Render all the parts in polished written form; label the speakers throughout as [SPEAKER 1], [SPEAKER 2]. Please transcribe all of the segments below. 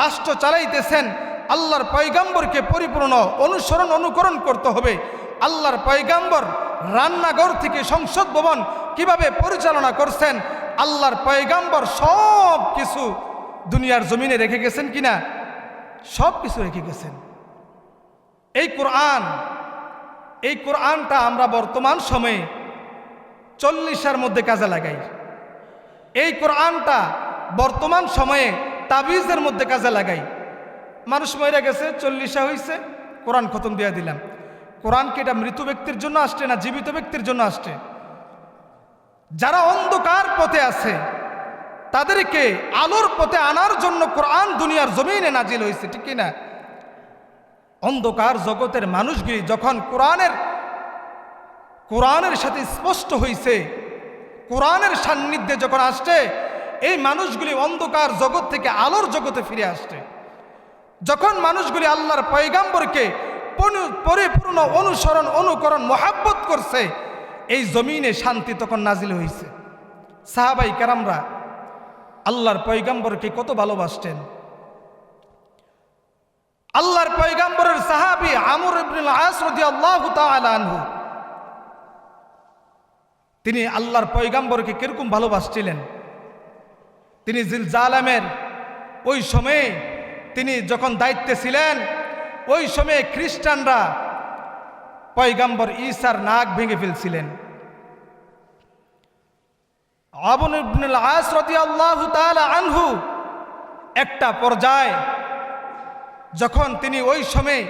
[SPEAKER 1] রাষ্ট্র চালাইতেছেন, আল্লাহর পয়গাম্বরকে পরিপূর্ণ অনুসরণ অনুকরণ করতে হবে। আল্লাহর পয়গাম্বর রান্নাঘর থেকে সংসদ ভবন কিভাবে পরিচালনা করছেন, আল্লাহর পয়গাম্বর সব কিছু দুনিয়ার জমিনে রেখে গেছেন কিনা, সব কিছু রেখে গেছেন। এই কোরআনটা আমরা বর্তমান সময়ে 40টার মধ্যে কাজে লাগাই। এই কোরআনটা বর্তমান সময়ে তাবিজের মধ্যে কাজে লাগাই। মানুষ মরে গেছে, 40 হয়েছে, কোরআন খতম দিয়ে দিলাম। কোরআন কি এটা মৃত ব্যক্তির জন্য আসছে না জীবিত ব্যক্তির জন্য আসছে? যারা অন্ধকার পথে আছে তাদেরকে আলোর পথে আনার জন্য কোরআন দুনিয়ার জমিনে নাজিল হয়েছে, ঠিক কিনা? অন্ধকার জগতের মানুষগুলি যখন কোরআনের সাথে স্পষ্ট হয়েছে, কোরআনের সান্নিধ্যে যখন আসছে, এই মানুষগুলি অন্ধকার জগৎ থেকে আলোর জগতে ফিরে আসছে। যখন মানুষগুলি আল্লাহর পয়গাম্বরকে পরিপূর্ণ অনুসরণ অনুকরণ মোহাব্বত করছে, এই জমিনে শান্তি তখন নাজিল হয়েছে। সাহাবাই কেরামরা আল্লাহর পয়গাম্বরকে কত ভালোবাসতেন। আল্লাহর পয়গাম্বরের সাহাবী আমর ইবনুল আস রাদিয়াল্লাহু তাআলা আনহু, তিনি আল্লাহর পয়গাম্বরকে কিরকম ভালোবাসছিলেন। তিনি জিলজালামের ওই সময়ে তিনি যখন দায়িত্বে ছিলেন, ওই সময়ে খ্রিস্টানরা পয়গাম্বর ঈসার নাক ভেঙে ফেলছিলেন। আমর ইবনুল আস রাদিয়াল্লাহু তাআলা আনহু একটা পর্যায়ে যখন তিনি ওই সময়ে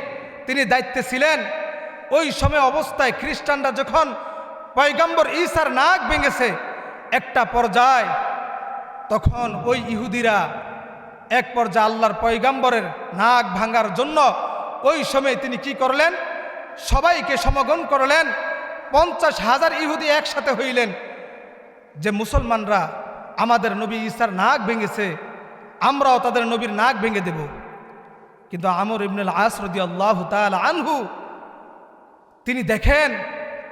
[SPEAKER 1] তিনি দায়িত্বে ছিলেন, ওই সময় অবস্থায় খ্রিস্টানরা যখন পয়গাম্বর ঈসার নাক ভেঙেছে একটা পর্যায়ে, তখন ওই ইহুদিরা এক পর্যায়ে আল্লাহর পয়গাম্বরের নাক ভাঙার জন্য ওই সময় তিনি কি করলেন, সবাইকে সমগণ করলেন। 50,000 ইহুদি একসাথে হইলেন যে মুসলমানরা আমাদের নবী ঈসার নাক ভেঙেছে, আমরাও তাদের নবীর নাক ভেঙে দেব। কিন্তু আমর ইবনুল আস রাদিয়াল্লাহু তাআলা আনহু তিনি দেখেন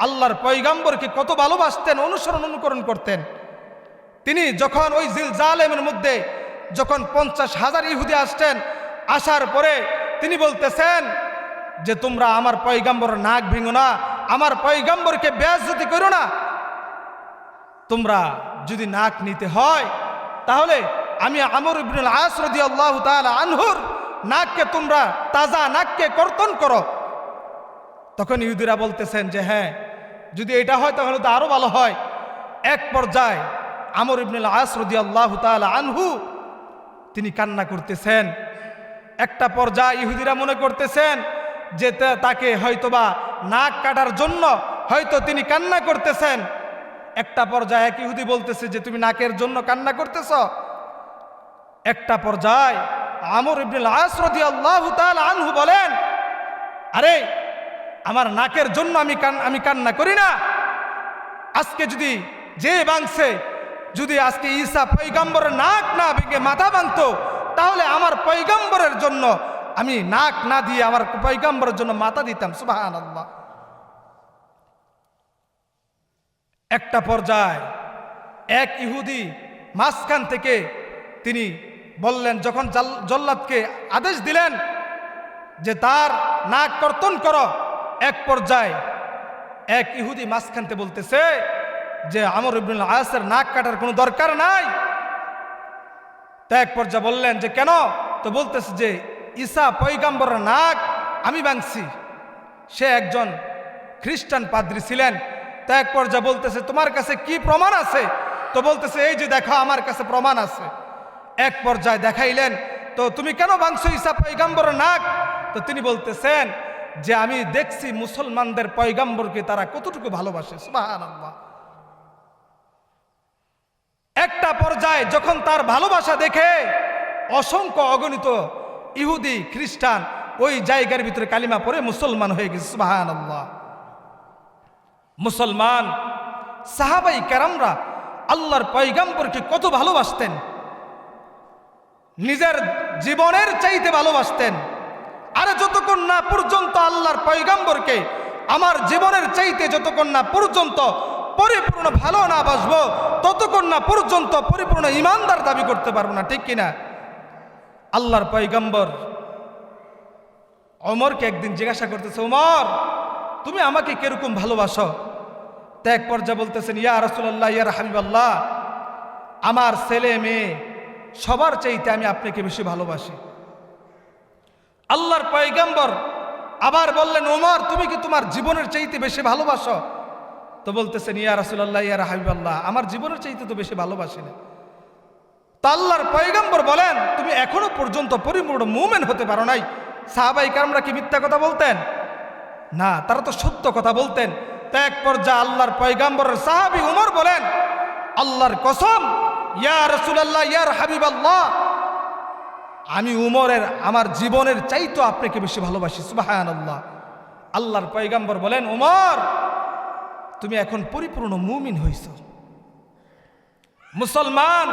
[SPEAKER 1] আল্লাহর পয়গাম্বরকে কত ভালোবাসতেন, অনুসরণ অনুকরণ করতেন। তিনি যখন ওই জিলজালেমের মধ্যে যখন 50,000 ইহুদি আসতেন, আসার পরে তিনি বলতেছেন যে তোমরা আমার পয়গাম্বরের নাক ভেঙো না, আমার পয়গাম্বরকে বেইজ্জতি করো না। তোমরা যদি নাক নিতে হয় তাহলে আমি আমর ইবনুল আস রাদিয়াল্লাহু তাআলা আনহুর নাককে তোমরা তাজা নাককে কর্তন করো। তখন ইহুদিরা বলতেছেন যে হ্যাঁ, যদি এটা হয় তাহলে তো আরো ভালো হয়। এক পর্যায়ে আমর ইবনুল আস রাদিয়াল্লাহু তাআলা আনহু তিনি কান্না করতেছেন। একটা পর্যায়ে ইহুদিরা মনে করতেছেন যে তাকে হয়তোবা নাক কাটার জন্য হয়তো তিনি কান্না করতেছেন। একটা পর্যায়ে এক ইহুদি বলতেছে যে তুমি নাকের জন্য কান্না করতেছ। একটা পর্যায়ে আমর ইবনুল আস রাদিয়াল্লাহু তাআলা আনহু বলেন, আরে আমার নাকের জন্য আমি কান্না করি না। আজকে যদি যে ভাঙছে, যদি আজকে ঈসা পয়গাম্বরের নাক না ভেঙে মাথা ভাঙতো, তাহলে আমার পয়গাম্বরের জন্য আমি নাক না দিয়ে আমার পয়গাম্বরের জন্য মাথা দিতাম। সুবহানাল্লাহ। একটা পর্যায়ে এক ইহুদি মাঝখান থেকে তিনি বললেন, যখন জল্লাদকে আদেশ দিলেন যে তার নাক কর্তন করো, এক পর্যায়ে এক ইহুদি মাঝখান থেকে বলতেছে যে আমর ইবনুল আসের নাক কাটার কোনো দরকার নাই। তো এক পর্যায়ে বললেন যে কেন? তো বলতেছে যে ঈসা পয়গাম্বরের নাক আমি ভাঙছি। সে একজন খ্রিস্টান পাদ্রী ছিলেন। তো এক পর্যায়ে বলতেছে তোমার কাছে কি প্রমাণ আছে? তো বলতেছে এই যে দেখো আমার কাছে প্রমাণ আছে। এক পর্যায়ে দেখাইলেন, তো তুমি কেন ভাঙছো ঈসা পয়গাম্বরের নাক? তো তিনি বলতেছেন যে আমি দেখছি মুসলমানদের পয়গাম্বরকে তারা কতটুকু ভালোবাসে। সুবহানাল্লাহ। একটা পর্যায়ে যখন তার ভালোবাসা দেখে অসংখ্য অগণিত ইহুদি খ্রিস্টান ওই জায়গার ভিতরে কালিমা পড়ে মুসলমান হয়ে গেছে। সুবহানাল্লাহ। মুসলমান সাহাবাই কেরামরা আল্লাহর পয়গাম্বরকে কত ভালোবাসতেন, নিজের জীবনের চাইতে ভালোবাসতেন। আরে যতক্ষণ না পর্যন্ত আল্লাহর পয়গাম্বরকে আমার জীবনের চাইতে যতক্ষণ না পর্যন্ত পরিপূর্ণ ভালো না বাসবো, ততক্ষণ না পর্যন্ত পরিপূর্ণ ইমানদার দাবি করতে পারবো না, ঠিক কিনা? আল্লাহর পয়গম্বর ওমরকে একদিন জিজ্ঞাসা করতেছে, ওমর তুমি আমাকে কিরকম ভালোবাসো? তা এক পর্যায়ে বলতেছেন, ইয়া রাসূলুল্লাহ, ইয়া হাবিবাল্লাহ, আমার ছেলে মেয়ে সবার চাইতে আমি আপনাকে বেশি ভালোবাসি। আল্লাহর পয়গম্বর আবার বললেন, ওমর তুমি কি তোমার জীবনের চাইতে বেশি ভালোবাসো? তো বলতেছেন, ইয়া রাসূলুল্লাহ, ইয়া হাবিবাল্লাহ, আমার জীবনের চাইতে তো বেশি ভালোবাসি না। তো আল্লাহর পয়গম্বর বলেন, তুমি এখনো পর্যন্ত পরিপূর্ণ মুমিন হতে পারো নাই। সাহাবাই কেরামরা কি মিথ্যা কথা বলতেন? না, তারা তো সত্য কথা বলতেন। তো এক পর্যায়ে আল্লাহর পয়গম্বরের সাহাবী উমর বলেন, আল্লাহর কসম, ইয়া রাসূলুল্লাহ, ইয়া হাবিবাল্লাহ, আমি উমরের আমার জীবনের চাইতো আপনাকে বেশি ভালোবাসি। সুবহানাল্লাহ। আল্লাহর পয়গম্বর বলেন, উমর তুমি এখন পরিপূর্ণ মুমিন হইছ। মুসলমান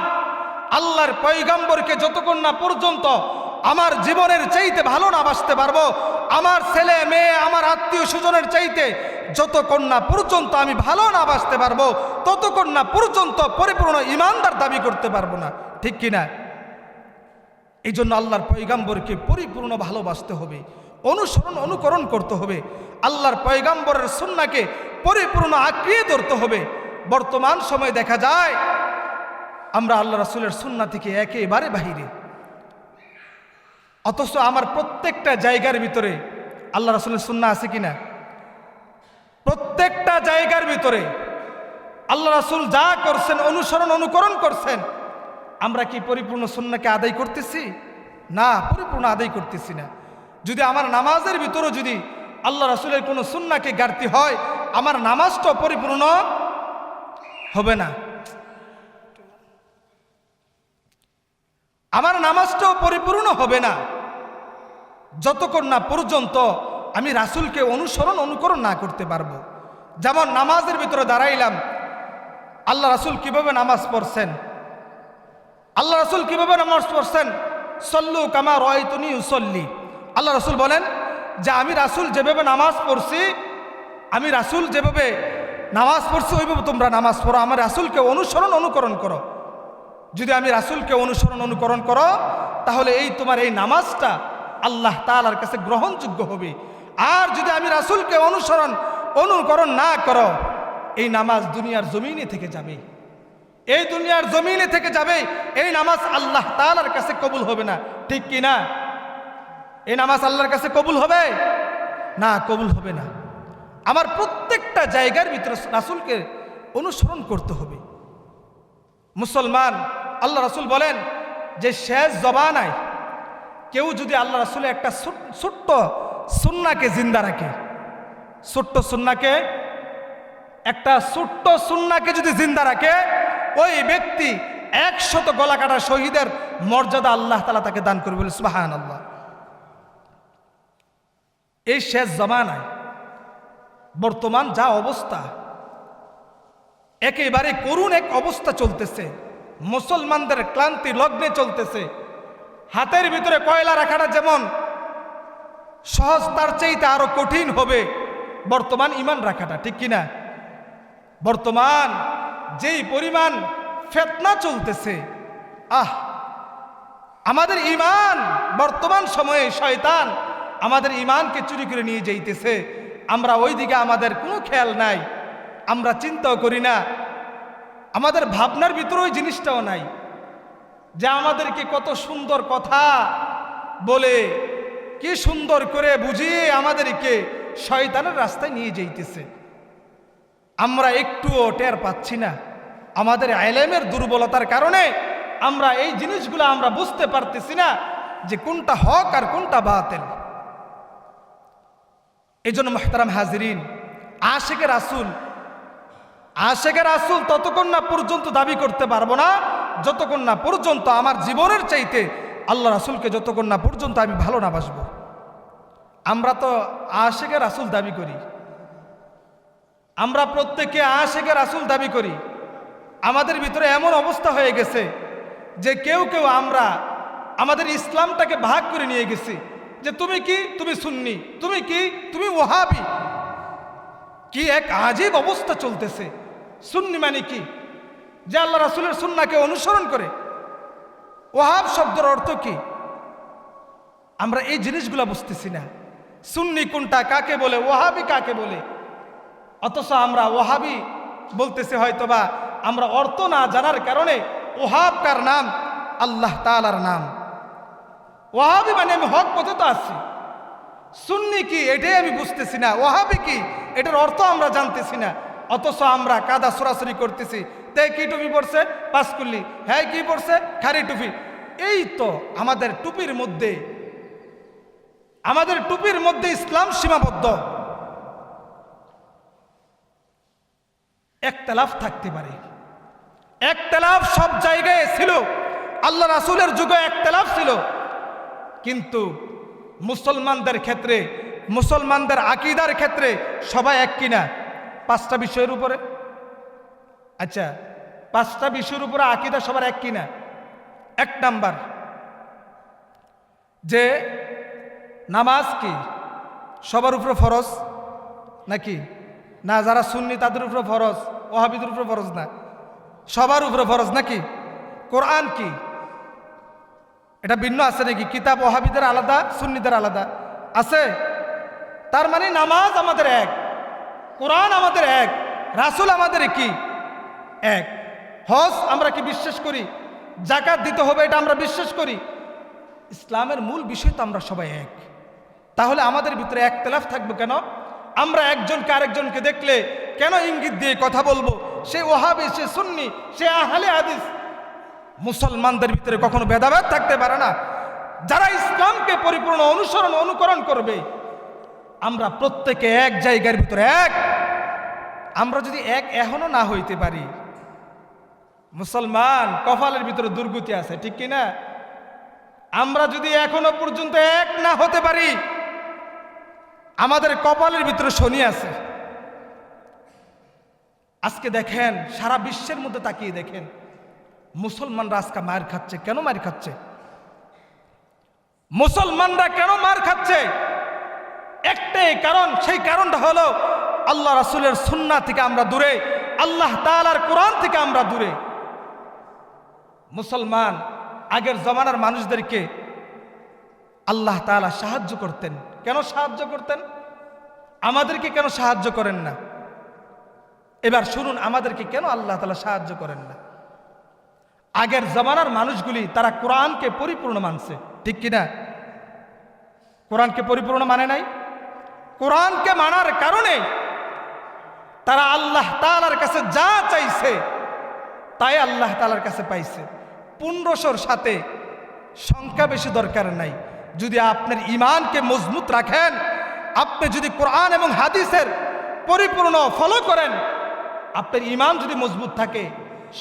[SPEAKER 1] আল্লাহর পয়গম্বরকে যতক্ষণ না পর্যন্ত আমার জীবনের চাইতে ভালো না বাসতে পারবো, আমার ছেলে মেয়ে আমার আত্মীয় স্বজনের চাইতে যতক্ষণ না পর্যন্ত আমি ভালো না বাসতে পারবো, ততক্ষণ না পর্যন্ত পরিপূর্ণ ইমানদার দাবি করতে পারবো না। ঠিক কিনা? এই জন্য আল্লাহর পয়গম্বরকে পরিপূর্ণ ভালোবাসতে হবে, অনুকরণ করতে হবে, আল্লাহর পয়গম্বরের সুন্নাহকে পরিপূর্ণ আঁকড়িয়ে ধরতে হবে। বর্তমান সময়ে দেখা যায় আমরা আল্লাহ রাসূলের সুন্নাহ থেকে একেবারে বাহিরে, অথচ আমার প্রত্যেকটা জায়গার ভিতরে আল্লাহ রাসূলের সুন্নাহ আছে কিনা? প্রত্যেকটা জায়গার ভিতরে আল্লাহ রাসূল যা করছেন, অনুকরণ করছেন, আমরা কি পরিপূর্ণ সুন্নাহকে আদায় করতেছি? না, পরিপূর্ণ আদায় করতেছি না। যদি আমার নামাজের ভিতরেও যদি আল্লাহ রাসূলের কোনো সুন্নাহকে ঘাটতি হয়, আমার নামাজটাও পরিপূর্ণ হবে না, আমার নামাজটাও পরিপূর্ণ হবে না যতক্ষণ না পর্যন্ত আমি রাসূলকে অনুকরণ না করতে পারবো। যেমন নামাজের ভিতরে দাঁড়াইলাম, আল্লাহ রাসূল কিভাবে নামাজ পড়ছেন, আল্লাহ রাসূল কিভাবে নামাজ পড়ছেন, সল্লু কামা রাআইতুনি উসল্লি। আল্লাহ রাসূল বলেন যে আমি রাসূল যেভাবে নামাজ পড়ছি, আমি রাসূল যেভাবে নামাজ পড়ছি ওইভাবে তোমরা নামাজ পড়ো, আমার রাসূলকে অনুকরণ করো। যদি আমি রাসূলকে অনুকরণ করো, তাহলে এই তোমার এই নামাজটা আল্লাহ তাআলার কাছে গ্রহণযোগ্য হবে। আর যদি আমি রাসূলকে অনুকরণ না করো, এই নামাজ দুনিয়ার জমিনে থেকে যাবে, এই দুনিয়ার জমিনে থেকে যাবে, এই নামাজ আল্লাহ তাআলার কাছে কবুল হবে না। ঠিক কি না? এই নামাজ আল্লাহর কাছে কবুল হবে না, কবুল হবে না। আমার প্রত্যেকটা জায়গার ভিতরে রাসূলকে অনুসরণ করতে হবে। মুসলমান, আল্লাহ রাসূল বলেন যে শেষ জবানায় কেউ যদি আল্লাহ রাসূলের একটা ছোট্ট সুন্নাহকে জিন্দা রাখে, ছোট্ট সুন্নাহকে, একটা ছোট্ট সুন্নাহকে যদি জিন্দা রাখে, ওই ব্যক্তি 100 গলা কাটা শহীদের মর্যাদা আল্লাহ তাআলা তাকে দান করবে। বলে সুবহানাল্লাহ। এই শেষ জমানায় বর্তমান যা অবস্থা, একেবারে করুণ এক অবস্থা চলতেছে, মুসলমানদের ক্লান্তি লগ্নে চলতেছে। হাতের ভিতরে কয়লা রাখাটা যেমন সহজ, তার চাইতে আরো কঠিন হবে বর্তমান ঈমান রাখাটা। ঠিক কিনা? বর্তমান যেই পরিমাণ ফিতনা চলতেছে, আমাদের ঈমান, বর্তমান সময়ে শয়তান আমাদের ঈমানকে চুরি করে নিয়ে যাইতেছে। আমরা ওই দিকে আমাদের কোনো খেয়াল নাই, আমরা চিন্তাও করি না, আমাদের ভাবনার ভিতরে ওই জিনিসটাও নাই যে আমাদেরকে কত সুন্দর কথা বলে, কি সুন্দর করে বুঝিয়ে আমাদেরকে শয়তানের রাস্তায় নিয়ে যাইতেছে। আমরা একটুও টের পাচ্ছি না। আমাদের ইলমের দুর্বলতার কারণে আমরা এই জিনিসগুলো আমরা বুঝতে পারতেছি না যে কোনটা হক আর কোনটা বাতিল। এই জন্য মুহতারাম হাজিরিন, আশিকে রাসূল ততক্ষণ না পর্যন্ত দাবি করতে পারবো না যতক্ষণ না পর্যন্ত আমার জীবনের চাইতে আল্লাহ রাসূলকে যতক্ষণ না পর্যন্ত আমি ভালো না বাসবো। আমরা তো আশিকে রাসূল দাবি করি, আমরা প্রত্যেকে আশিকে রাসূল দাবি করি। আমাদের ভিতরে এমন অবস্থা হয়ে গেছে যে কেউ আমরা আমাদের ইসলামটাকে ভাগ করে নিয়ে গেছি, যে তুমি কি, তুমি সুন্নি, তুমি কি, তুমি ওয়াহাবি। কি এক আজীব অবস্থা চলতেছে। সুন্নি মানে কি? যে আল্লাহ রাসূলের সুন্নাহকে অনুসরণ করে। ওয়াহাব শব্দের অর্থ কি? আমরা এই জিনিসগুলো বুঝতেছি না। সুন্নি কোনটা, কাকে বলে, ওয়াহাবি কাকে বলে, অথচ আমরা ওয়াহাবি বলতেছি হয়তোবা আমরা অর্থ না জানার কারণে। ওয়াহাব কার নাম? আল্লাহ তাআলার নাম। ওয়াহাবি মানে আমি হক পথে তো আছি। সুন্নি কি এটাই আমি বুঝতেছি না, ওয়াহাবি কি এটার অর্থ আমরা জানতেছি না, অথচ আমরা কাদা সরাসরি করতেছি। তাই কি টুপি পড়ছে? পাঁচকুল্লি। হ্যাঁ কি পড়ছে? খাড়ি টুপি। এই তো আমাদের টুপির মধ্যে ইসলাম সীমাবদ্ধ। একতলাফ থাকতে পারে, একতলাফ সব জায়গায় ছিল, আল্লাহ রাসূলের যুগে একতলাফ ছিল, কিন্তু মুসলমানদের ক্ষেত্রে, মুসলমানদের আকীদার ক্ষেত্রে সবাই এক কিনা? 5টা বিষয়ের উপরে। আচ্ছা, 5টা বিষয়ের উপরে আকীদা সবার এক কিনা? 1 নাম্বার, যে নামাজ কি সবার উপরে ফরজ নাকি? না, যারা সুন্নি তাদের উপরে ফরজ, ওয়াহাবিদের উপরে ফরজ না, সবার উপরে ফরজ নাকি? কোরআন কি এটা ভিন্ন আছে নাকি? কিতাব ওয়াহাবিদের আলাদা, সুন্নিদের আলাদা আছে? তার মানে নামাজ আমাদের এক, কোরআন আমাদের এক, রাসূল আমাদের কি এক। হজ আমরা কি বিশ্বাস করি? যাকাত দিতে হবে এটা আমরা বিশ্বাস করি। ইসলামের মূল বিষয় তো আমরা সবাই এক। তাহলে আমাদের ভিতরে একতলাফ থাকবে কেন? আমরা একজনকে আরেকজনকে দেখলে কেন ইঙ্গিত দিয়ে কথা বলবো? সে ওয়াহাবি, সে সুন্নি, সে আহলে হাদিস। মুসলমানদের ভিতরে কখনো ভেদাভেদ থাকতে পারে না। যারা ইসলামকে পরিপূর্ণ অনুকরণ করবে, আমরা প্রত্যেকে এক জায়গার ভিতরে এক। আমরা যদি এক এখনো না হইতে পারি, মুসলমান কপালের ভিতরে দুর্গতি আছে, ঠিক কিনা? আমরা যদি এখনো পর্যন্ত এক না হতে পারি, আমাদের কপালের ভিতরে শনি আছে। আজকে দেখেন, সারা বিশ্বের মধ্যে তাকিয়ে দেখেন, মুসলমানরা আজকে মার খাচ্ছে। কেন মার খাচ্ছে? মুসলমানরা কেন মার খাচ্ছে? একটাই কারণ, সেই কারণটা হলো আল্লাহ রাসূলের সুন্নাহ থেকে আমরা দূরে, আল্লাহ তাআলার কোরআন থেকে আমরা দূরে। মুসলমান আগের জমানার মানুষদেরকে আল্লাহ তাআলা সাহায্য করতেন। কেন সাহায্য করতেন? আমাদেরকে কেন সাহায্য করেন না? এবার শুনুন, আমাদেরকে কেন আল্লাহ তাআলা সাহায্য করেন না? আগের জমানার মানুষগুলি তারা কোরআনকে পরিপূর্ণ মানছে, ঠিক কিনা? কোরআনকে পরিপূর্ণ মানে নাই। কোরআনকে মানার কারণে তারা আল্লাহ তাআলার কাছে যা চাইছে তাই আল্লাহ তাআলার কাছে পাইছে। 1500-র সাথে সংখ্যা বেশি দরকার নাই। যদি আপনার ঈমানকে মজবুত রাখেন, আপনি যদি কোরআন এবং হাদিসের পরিপূর্ণ ফলো করেন, আপনার ঈমান যদি মজবুত থাকে,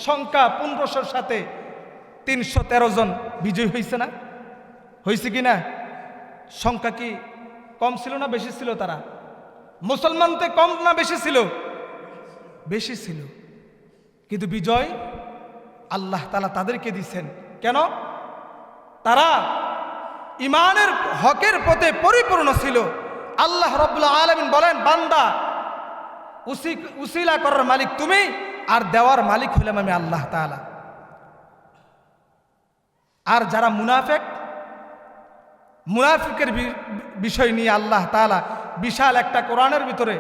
[SPEAKER 1] সংখ্যা 1500-র সাথে 313 জন বিজয় হয়েছে না? হয়েছে কি না? সংখ্যা কি কম ছিল না বেশি ছিল? তারা মুসলমানদের কম না বেশি ছিল? বেশি ছিল, কিন্তু বিজয় আল্লাহ তাআলা তাদেরকে দিচ্ছেন। কেন? তারা ঈমানের হকের পথে পরিপূর্ণ ছিল। আল্লাহ রাব্বুল আলামিন বলেন, বান্দা উসিলা করার মালিক তুমি, আর দেওয়ার মালিক হইলাম আমি আল্লাহ তাআলা। আর যারা মুনাফিকের বিষয় নিয়ে আল্লাহ তাআলা বিশাল একটা কোরআনের ভিতরে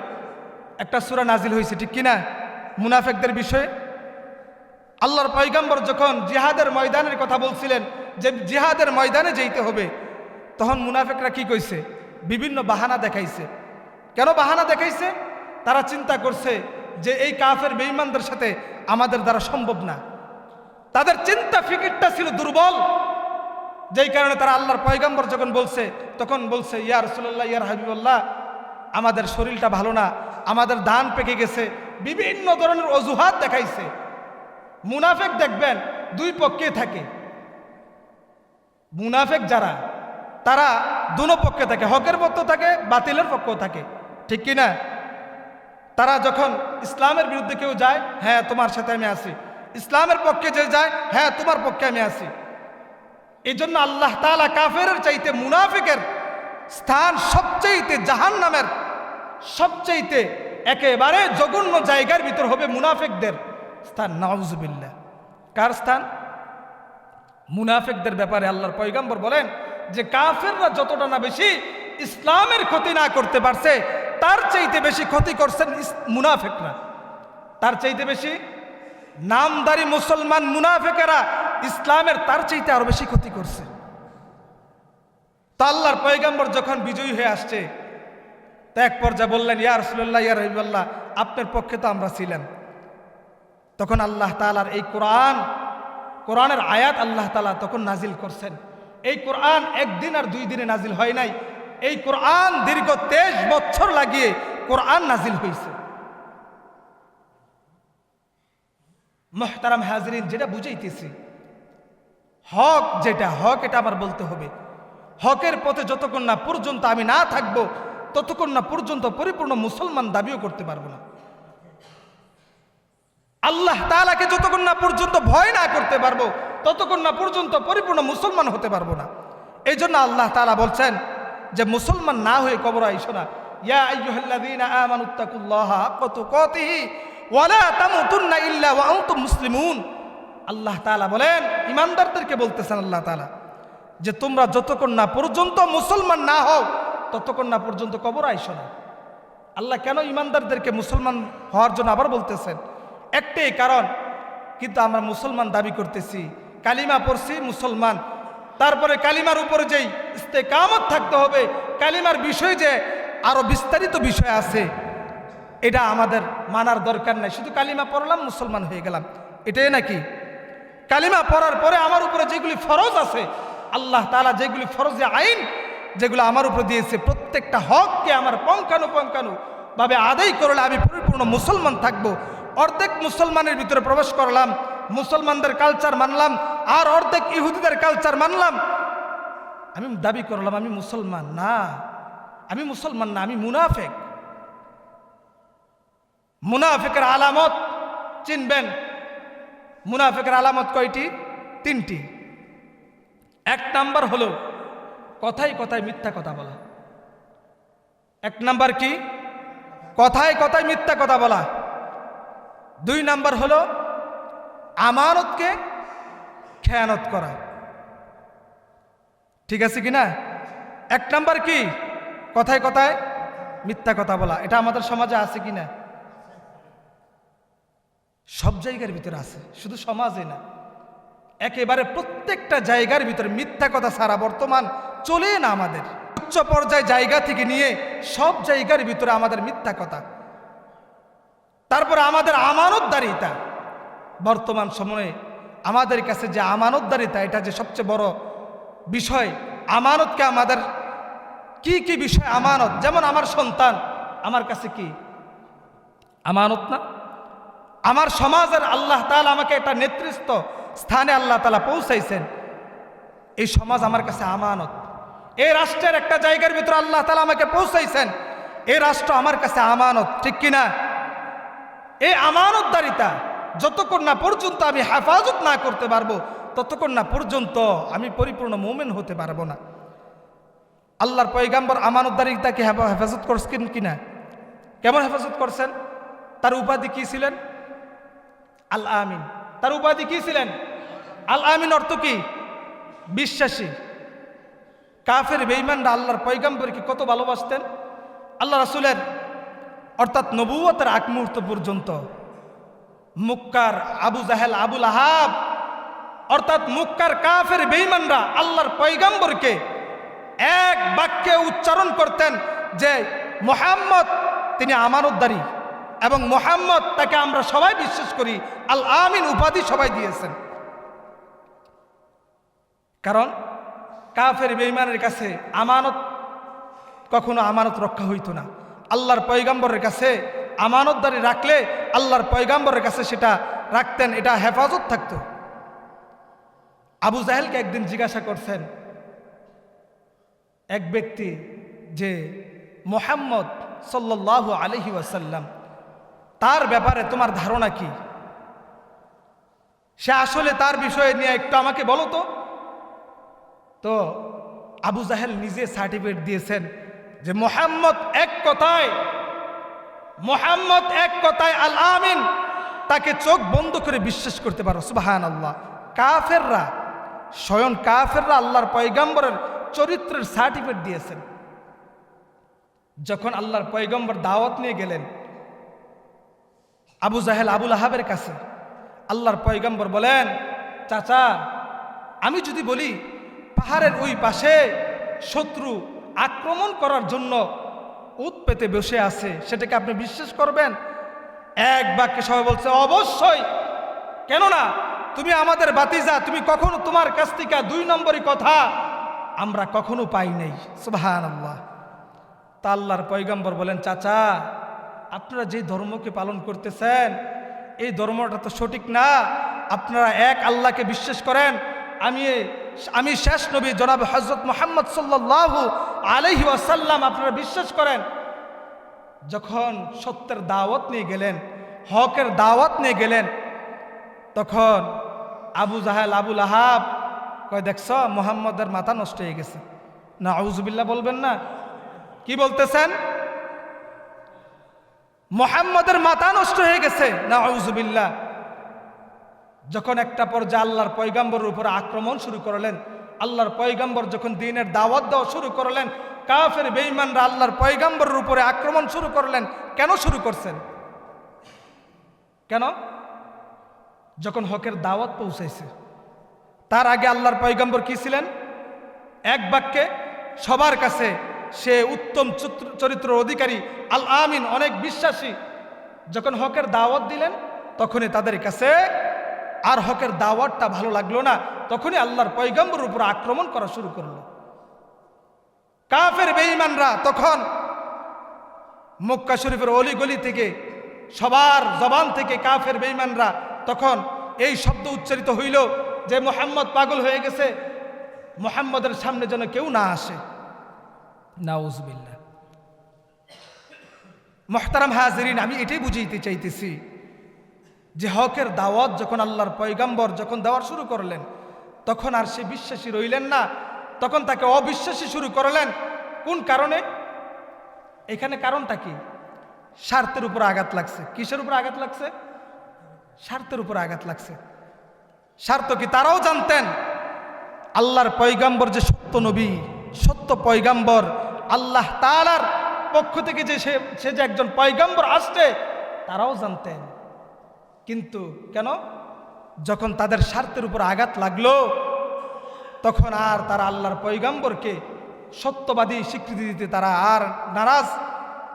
[SPEAKER 1] একটা সূরা নাজিল হয়েছে, ঠিক কিনা? মুনাফিকদের বিষয়ে আল্লাহর পয়গম্বর যখন জিহাদের ময়দানের কথা বলছিলেন, যে জিহাদের ময়দানে যেতে হবে, তখন মুনাফিকরা কি কইছে? বিভিন্ন বাহানা দেখাইছে। কেন বাহানা দেখাইছে? তারা চিন্তা করছে যে এই কাফের বেঈমানদের সাথে আমাদের দ্বারা সম্ভব না। তাদের চিন্তা ফিকিরটা ছিল দুর্বল, যেই কারণে তারা আল্লাহর পয়গম্বর যখন বলছে, তখন বলছে, ইয়া রাসূলুল্লাহ, ইয়া হাবিবাল্লাহ, আমাদের শরীরটা ভালো না, আমাদের ধান পেকে গেছে, বিভিন্ন ধরনের অজুহাত দেখাইছে। মুনাফিক দেখবেন দুই পক্ষে থাকে। মুনাফিক যারা, তারা দুনো পক্ষে থাকে, হকের পক্ষ থাকে, বাতিলের পক্ষ থাকে, ঠিক কিনা? তারা যখন ইসলামের বিরুদ্ধে কেউ যায়, হ্যাঁ তোমার সাথে আমি আছি। ইসলামের পক্ষে যে যায়, হ্যাঁ তোমার পক্ষে আমি আছি। এই জন্য আল্লাহ তাআলা কাফেরের চাইতে মুনাফিকের স্থান সবচাইতে, জাহান্নামের সবচাইতে একেবারে জঘন্য জায়গার ভিতর হবে মুনাফিকদের স্থান। নাউজুবিল্লাহ। কার স্থান? মুনাফিকদের ব্যাপারে আল্লাহর পয়গম্বর বলেন, যে কাফেররা যতটা না বেশি ইসলামের ক্ষতি না করতে পারছে, তার চাইতে বেশি ক্ষতি করছেন মুনাফিকরা। তার চাইতে বেশি নামদারি মুসলমান মুনাফিকেরা ইসলামের তার চাইতে আরো বেশি ক্ষতি করছে। তা আল্লাহর পয়গম্বর যখন বিজয়ী হয়ে আসছে, তা এক পর্যায়ে বললেন, ইয়া রাসূলুল্লাহ, ইয়া হাবিবাল্লাহ, আপনার পক্ষে তো আমরা ছিলাম। তখন আল্লাহ তাআলার এই কোরআনের আয়াত আল্লাহ তাআলা তখন নাজিল করছেন। এই কোরআন একদিন আর 2 দিনে নাজিল হয় নাই, এই কোরআন দীর্ঘ 23 বছর লাগিয়ে কোরআন নাজিল হয়েছে। মুহতারাম হাজরিন, যেটা বুঝাইতেছি, হক যেটা হক, এটা আমার বলতে হবে। হকের পথে যতক্ষণ না পর্যন্ত আমি না থাকবো, ততক্ষণ না পর্যন্ত পরিপূর্ণ মুসলমান দাবিও করতে পারবো না। আল্লাহ তাআলাকে যতক্ষণ না পর্যন্ত ভয় না করতে পারবো, ততক্ষণ না পর্যন্ত পরিপূর্ণ মুসলমান হতে পারবো না। এই জন্য আল্লাহ তাআলা বলছেন যে মুসলমান না হয়ে কবর আইসো না। ইয়া আইয়ুহাল্লাযীনা আমানুত্তাকুল্লাহা হাক্কা তুকাতিহি ওয়া লা তামুতুন্না ইল্লা ওয়া আনতুম মুসলিমুন। আল্লাহ তাআলা বলেন, ইমানদারদেরকে বলতেছেন আল্লাহ তাআলা, যে তোমরা যতক্ষণ না পর্যন্ত মুসলমান না হও, ততক্ষণ না পর্যন্ত কবর আইসো না। আল্লাহ কেন ইমানদারদেরকে মুসলমান হওয়ার জন্য আবার বলতেছেন? একটাই কারণ, কিন্তু আমরা মুসলমান দাবি করতেছি, কালিমা পড়ছি মুসলমান, তারপরে কালিমার উপরে যেই ইস্তেকামত থাকতে হবে, কালিমার বিষয় যে আরো বিস্তারিত বিষয় আছে, এটা আমাদের মানার দরকার নাই। শুধু কালিমা পড়লাম মুসলমান হয়ে গেলাম, এটাই নাকি? কালিমা পড়ার পরে আমার উপরে যেগুলি ফরজ আছে, আল্লাহ তাআলা যেগুলি ফরজে আইন যেগুলো আমার উপরে দিয়েছে, প্রত্যেকটা হককে আমার পঙ্খানু ভাবে আদায় করলে আমি পরিপূর্ণ মুসলমান থাকবো। অর্ধেক মুসলমানের ভিতরে প্রবেশ করলাম, মুসলমানদের কালচার মানলাম, আর অর্ধেক ইহুদিদের কালচার মানলাম, আমি দাবি করলাম আমি মুসলমান না। আমি মুসলমান না, আমি মুনাফিক। মুনাফিকের আলামত চিনবেন। মুনাফিকের আলামত কয়টি? 3টি। 1 নাম্বার হলো কথায় কথায় মিথ্যা কথা বলা। 1 নাম্বার কি? কথায় কথায় মিথ্যা কথা বলা। 2 নাম্বার হলো আমানতকে খেয়ানত করা। ঠিক আছে কিনা? 1 নাম্বার কি? কথায় কথায় মিথ্যা কথা বলা। এটা আমাদের সমাজে আছে কিনা? সব জায়গার ভিতরে আছে, শুধু সমাজে না, একেবারে প্রত্যেকটা জায়গার ভিতরে মিথ্যা কথা ছাড়া বর্তমান চলে না। আমাদের উচ্চ পর্যায়ে জায়গা থেকে নিয়ে সব জায়গার ভিতরে আমাদের মিথ্যা কথা। তারপরে আমাদের আমানতদারিতা, বর্তমান সময়ে আমাদের কাছে যে আমানতদারিতা, এটা যে সবচেয়ে বড় বিষয়। আমানতকে আমাদের কি কি বিষয় আমানত? যেমন আমার সন্তান আমার কাছে কি আমানত না? আমার সমাজের আল্লাহ তাআলা আমাকে একটা নেতৃত্ব স্থানে আল্লাহ তাআলা পৌঁছাইছেন, এই সমাজ আমার কাছে আমানত। এই রাষ্ট্রের একটা জায়গার ভিতরে আল্লাহ তাআলা আমাকে পৌঁছাইছেন, এই রাষ্ট্র আমার কাছে আমানত। ঠিক কিনা? এই আমানতদারিতা যতক্ষণ না পর্যন্ত আমি হেফাজত না করতে পারবো, ততক্ষণ না পর্যন্ত আমি পরিপূর্ণ মুমিন হতে পারবো না। আল্লাহর পয়গাম্বর আমানতদারিতাকে হেফাজত করছেন কিনা? কেমন হেফাজত করছেন? তার উপাধি কি ছিলেন? আল আমিন। তার উপাধি কি ছিলেন? আল আমিন অর্থ কি? বিশ্বাসী। কাফের বেঈমানরা আল্লাহর পয়গাম্বরকে কত ভালোবাসতেন! আল্লাহ রাসূলের অর্থাৎ নবুয়তের আগ মুহূর্ত পর্যন্ত মুক্কার আবু জাহেল, আবুল আহাব, অর্থাৎ মুক্কার কাফের বেঈমানরা আল্লাহর পয়গাম্বরকে এক বাক্যে উচ্চারণ করতেন যে মুহাম্মদ তিনি আমানতদারী, এবং মুহাম্মদ তাকে আমরা সবাই বিশ্বাস করি। আল আমিন উপাধি সবাই দিয়েছেন। কারণ কাফের বেঈমানের কাছে আমানত কখনো আমানত রক্ষা হইতো না। আল্লাহর পয়গাম্বরের কাছে আমানতদারি রাখলে আল্লাহর পয়গাম্বরের কাছে সেটা রাখতেন, এটা হেফাজত থাকতো। আবু জাহেলকে একদিন জিজ্ঞাসা করছেন এক ব্যক্তি যে মুহাম্মদ সাল্লাল্লাহু আলাইহি ওয়াসাল্লাম, তার ব্যাপারে তোমার ধারণা কি? সে আসলে তার বিষয়ে নিয়ে একটু আমাকে বলো তো। তো আবু জাহেল নিজে সার্টিফিকেট দিয়েছেন যে মুহাম্মদ এক কথায় আল আমিন, তাকে চোখ বন্ধ করে বিশ্বাস করতে পারো। সুবহানাল্লাহ। কাফেররা, স্বয়ং কাফেররা আল্লাহর পয়গাম্বরের চরিত্রের সার্টিফিকেট দিয়েছেন। যখন আল্লাহর পয়গম্বর দাওয়াত নিয়ে গেলেন আবু জাহেল আবুল আহাবের কাছে, আল্লাহর পয়গম্বর বলেন, চাচা আমি যদি বলি পাহাড়ের ওই পাশে শত্রু আক্রমণ করার জন্য উত পেতে বসে আছে, সেটাকে আপনি বিশ্বাস করবেন? এক বাক্যে সবাই বলছে অবশ্যই, কেননা তুমি আমাদের বাতিজা, তুমি কখনো তোমার কাছ থেকে 2 নম্বরই কথা আমরা কখনো পাই নাই। সুবহানাল্লাহ। তা আল্লাহর পয়গম্বর বলেন, চাচা আপনারা যে ধর্মকে পালন করতেছেন এই ধর্মটা তো সঠিক না। আপনারা এক আল্লাহকে বিশ্বাস করেন, আমি শেষ নবী জনাব হযরত মুহাম্মদ সাল্লাল্লাহু আলাইহি ওয়াসাল্লাম আপনারা বিশ্বাস করেন। যখন সত্যের দাওয়াত নিয়ে গেলেন, হকের দাওয়াত নিয়ে গেলেন, তখন আবু জাহেল আবুল আহাব কয়, দেখছ মুহাম্মদের মাথা নষ্ট হয়ে গেছে। না আউযুবিল্লাহ বলবেন না? কি বলতেছেন? মুহাম্মদের মাথা নষ্ট হয়ে গেছে, না আউযুবিল্লাহ। যখন একটা পর্যায়ে আল্লাহর পয়গম্বরের উপর আক্রমণ শুরু করলেন, আল্লাহর পয়গম্বর যখন দ্বীনের দাওয়াত দেওয়া শুরু করলেন, কাফের বেঈমানরা আল্লাহর পয়গম্বরের উপরে আক্রমণ শুরু করলেন। কেন শুরু করছেন? কেন? যখন হকের দাওয়াত পৌঁছাইছে, তার আগে আল্লাহর পয়গম্বর কি ছিলেন? এক বাক্যে সবার কাছে সে উত্তম চরিত্রের অধিকারী, আল আমিন, অনেক বিশ্বাসী। যখন হকের দাওয়াত দিলেন তখনই তাদের কাছে আর হকের দাওয়াতটা ভালো লাগলো না, তখনই আল্লাহর পয়গম্বরের উপর আক্রমণ করা শুরু করলো। কাফের বেঈমানরা তখন মক্কা শরীফের অলিগলি থেকে, সবার জবান থেকে কাফের বেঈমানরা তখন এই শব্দ উচ্চারিত হইল যে মুহাম্মদ পাগল হয়ে গেছে, মুহাম্মদের সামনে যেন কেউ না আসে। নাউজুবিল্লাহ। মুহতারাম হাজিরিন, আমি এটাই বুঝাইতে চাইতেছি যে হকের দাওয়াত যখন আল্লাহর পয়গম্বর যখন দেওয়ার শুরু করলেন, তখন আর সে বিশ্বাসী রইলেন না, তখন তাকে অবিশ্বাসী শুরু করলেন। কোন কারণে? এখানে কারণটা কি? স্বার্থের উপর আঘাত লাগছে। কিসের উপর আঘাত লাগছে? স্বার্থের উপর আঘাত লাগছে। স্বার্থ কি? তারাও জানতেন আল্লাহর পয়গম্বর যে সত্য নবী, সত্য পয়গম্বর, আল্লাহ তাআলার পক্ষ থেকে যে সে যে একজন পয়গম্বর আসছে, তারাও জানতেন। কিন্তু কেন? যখন তাদের স্বার্থের উপর আঘাত লাগলো, তখন আর তারা আল্লাহর পয়গম্বরকে সত্যবাদী স্বীকৃতি দিতে তারা আর নারাজ,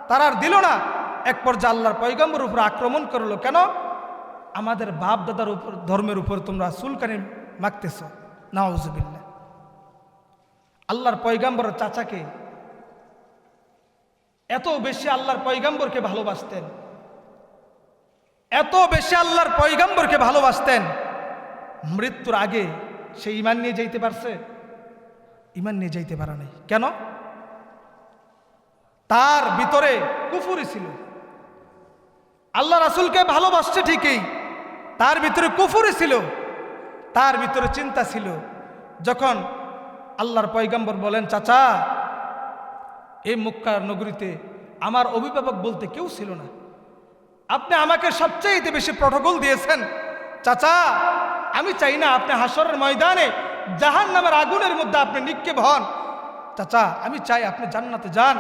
[SPEAKER 1] তারা আর দিল না। এক পর্যায়ে আল্লাহর পয়গম্বরের উপর আক্রমণ করলো। কেন? আমাদের বাপ দাদার উপর, ধর্মের উপর তোমরা চুলকানি মাখতেছ। নাউজুবিল্লাহ। আল্লাহর পয়গম্বরের চাচাকে এত বেশি আল্লাহর পয়গম্বরকে ভালোবাসতেন, এত বেশি আল্লাহর পয়গম্বরকে ভালোবাসতেন, মৃত্যুর আগে সে ঈমান নিয়ে যাইতে পারছে? ঈমান নিয়ে যাইতে পারে নাই। কেন? তার ভিতরে কুফরি ছিল। আল্লাহ রাসূলকে ভালোবাসছে ঠিকই, তার ভিতরে কুফরি ছিল, তার ভিতরে চিন্তা ছিল। যখন আল্লাহর পয়গম্বর বলেন, চাচা এই মক্কা নগরীতে আমার অভিভাবক বলতে কেউ ছিল না, আপনি আমাকে সবচেয়ে বেশি প্রটোকল দিয়েছেন। চাচা আমি চাই না আপনি হাসরের ময়দানে জাহান্নামের আগুনের মধ্যে আপনি নিক্ষেপ হন। চাচা আমি চাই আপনি জান্নাতে যান।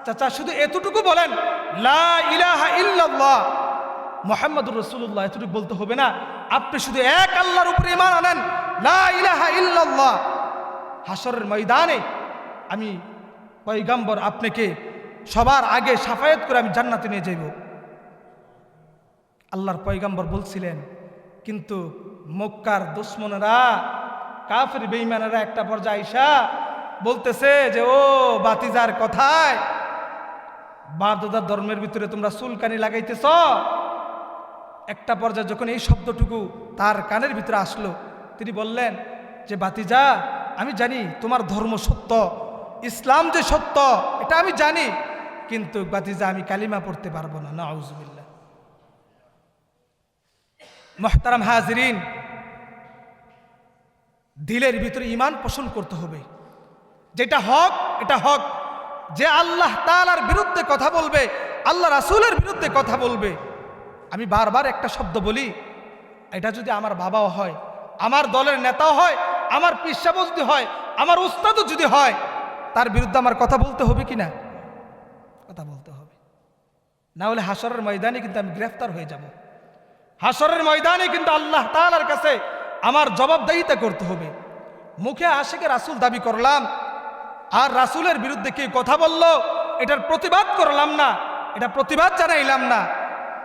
[SPEAKER 1] চাচা শুধু এতটুকু বলেন, লা ইলাহা ইল্লাল্লাহ মুহাম্মাদুর রাসূলুল্লাহ, এতটুকু বলতে হবে না, আপনি শুধু এক আল্লাহর উপরে ঈমান আনেন, লা ইলাহা ইল্লাল্লাহ। হাসরের ময়দানে আমি পয়গম্বর আপনাকে সবার আগে শাফায়াত করে আমি জান্নাতে নিয়ে যাইব। আল্লাহর পয়গম্বর বলছিলেন, কিন্তু মক্কার দুশমনেরা, কাফের বেঈমানেরা একটা পর্যায়ে আইসা বলতেছে যে ও বাতিজার কথায় বাপ দাদার ধর্মের ভিতরে তোমরা চুলকানি লাগাইতেছ। একটা পর্যায়ে যখন এই শব্দটুকু তার কানের ভিতরে আসলো, তিনি বললেন যে বাতিজা আমি জানি তোমার ধর্ম সত্য, ইসলাম যে সত্য এটা আমি জানি, কিন্তু বাতিজা আমি কালিমা পড়তে পারবো না। নাউজুবিল্লাহ। মুহতারাম হাজিরিন, দিলের ভিতরে ঈমান পোষণ করতে হবে। যেটা হক এটা হক। যে আল্লাহ তাআলার বিরুদ্ধে কথা বলবে, আল্লাহ রাসূলের বিরুদ্ধে কথা বলবে, আমি বারবার একটা শব্দ বলি, এটা যদি আমার বাবাও হয়, আমার দলের নেতাও হয়, আমার পিসাব যদি হয়, আমার উস্তাদও যদি হয়, তার বিরুদ্ধে আমার কথা বলতে হবে কি না? কথা বলতে হবে, না হলে হাসরের ময়দানে কিন্তু আমি গ্রেফতার হয়ে যাব। হাসরের ময়দানে কিন্তু আল্লাহ তাআলার কাছে আমার জবাবদিহিতা করতে হবে। মুখে আশিকে রাসূল দাবি করলাম, আর রাসূলের বিরুদ্ধে কেউ কথা বলল, এটার প্রতিবাদ করলাম না, এটা প্রতিবাদ জানাইলাম না,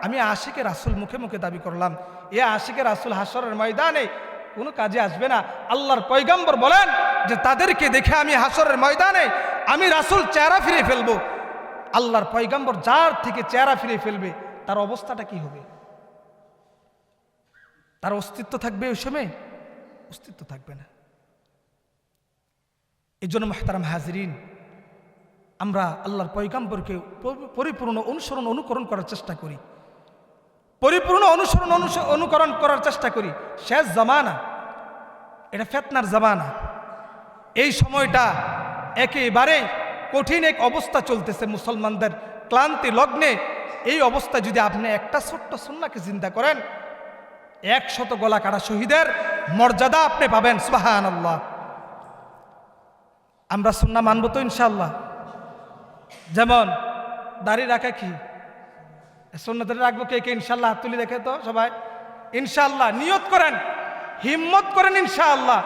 [SPEAKER 1] আমি আশিকে রাসূল মুখে মুখে দাবি করলাম। এ আশিকে রাসূল হাসরের ময়দানে কোনো কাজে আসবে না। আল্লাহর পয়গম্বর বলেন যে তাদেরকে দেখে আমি হাসরের ময়দানে আমি রাসূল চেহারা ফিরে ফেলবো। আল্লাহর পয়গম্বর যার থেকে চেহারা ফিরে ফেলবে, তার অবস্থাটা কি হবে? তার অস্তিত্ব থাকবে ওই সময়? অস্তিত্ব থাকবে না। এই জন্য মুহতারাম হাজিরিন, আমরা আল্লাহর পয়গম্বরকে পরিপূর্ণ অনুকরণ করার চেষ্টা করি, পরিপূর্ণ অনুকরণ করার চেষ্টা করি। শেষ জামানা, এটা ফিতনার জামানা। এই সময়টা একেবারে কঠিন এক অবস্থা চলতেছে মুসলমানদের ক্লান্তি লগ্নে। এই অবস্থা যদি আপনি একটা ছোট্ট সুন্নাহকে চিন্তা করেন, 100 গলা কাটা শহীদের মর্যাদা আপনি পাবেন। সুবহানাল্লাহ। আমরা সুন্নাহ মানব তো ইনশাআল্লাহ? যেমন দাড়ি রাখা কি সুন্নাতে রাখবো? কে কে ইনশাআল্লাহ হাত তুলি দেখে তো সবাই। ইনশাআল্লাহ নিয়ত করেন, হিম্মত করেন ইনশাআল্লাহ।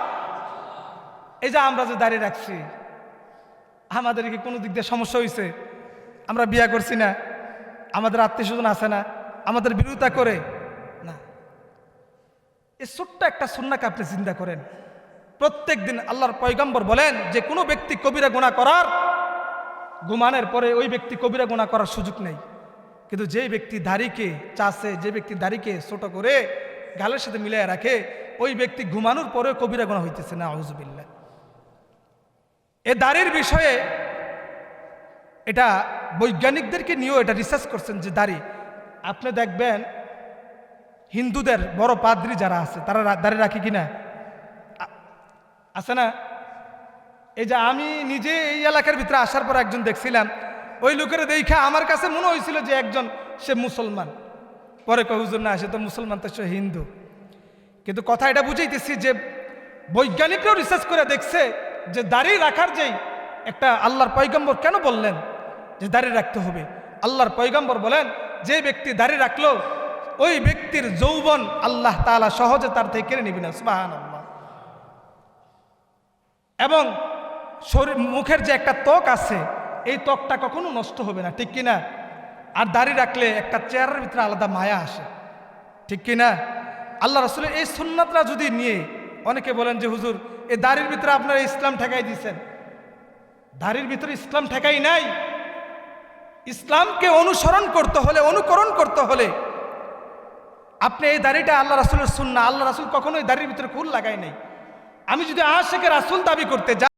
[SPEAKER 1] এই যে আমরা যে দাড়ি রাখছি, আমাদের কি কোনো দিক দিয়ে সমস্যা হয়েছে? আমরা বিয়া করছি না, আমাদের আত্মীয় স্বজন আছে না, আমাদের বিরোধিতা করে না। এই ছোট্ট একটা সুন্নাহকে আপনি চিন্তা করেন। প্রত্যেক দিন আল্লাহর পয়গম্বর বলেন যে কোনো ব্যক্তি কবিরা গুনাহ করার ঘুমানোর পরে ওই ব্যক্তি কবিরা গুনাহ করার সুযোগ নেই। কিন্তু যে ব্যক্তি দাড়িকে চাষে, যে ব্যক্তি দাড়িকে ছোট করে গালের সাথে মিলিয়ে রাখে, ওই ব্যক্তি ঘুমানোর পরে কবিরা গুনাহ হইতেছে না। আউযুবিল্লাহ। এ দাড়ির বিষয়ে এটা বৈজ্ঞানিকদেরকে নিয়েও এটা রিসার্চ করছেন যে দাড়ি, আপনি দেখবেন হিন্দুদের বড় পাদ্রী যারা আছে তারা দাড়ি রাখে কিনা, আছে না? এই যে আমি নিজে এই এলাকার ভিতরে আসার পর একজন দেখছিলাম, ওই লোকের দেখা আমার কাছে মনে হয়েছিল যে একজন সে মুসলমান। পরে কয় হুজুর না, সে তো মুসলমান, তো সে হিন্দু। কিন্তু কথা এটা বুঝাইতেছি যে বৈজ্ঞানিকরাও রিসার্চ করে দেখছে যে দাড়ি রাখার যেই একটা, আল্লাহর পয়গম্বর কেন বললেন যে দাড়ি রাখতে হবে? আল্লাহর পয়গম্বর বলেন যে ব্যক্তি দাড়ি রাখলো ওই ব্যক্তির যৌবন আল্লাহ তাআলা সহজে তার থেকে কেড়ে নিবে না। সুবহানাল্লাহ। এবং শরীর মুখের যে একটা ত্বক আছে, এই ত্বকটা কখনো নষ্ট হবে না, ঠিক কিনা? আর দাড়ি রাখলে একটা চেহারার ভিতরে আলাদা মায়া আসে, ঠিক কিনা? আল্লাহ রাসূলের এই সুন্নাতরা যদি নিয়ে, অনেকে বলেন যে হুজুর এই দাড়ির ভিতরে আপনারা ইসলাম ঠেকাই দিয়েছেন। দাড়ির ভিতরে ইসলাম ঠেকাই নাই। ইসলামকে অনুসরণ করতে হলে, অনুকরণ করতে হলে আপনি এই দাড়িটা আল্লাহ রাসূলের সুন্নাহ, আল্লাহ রাসূল কখনো এই দাড়ির ভিতরে খুল লাগাই নাই। আমি যদি আশিকে রাসূল দাবি করতে যাই,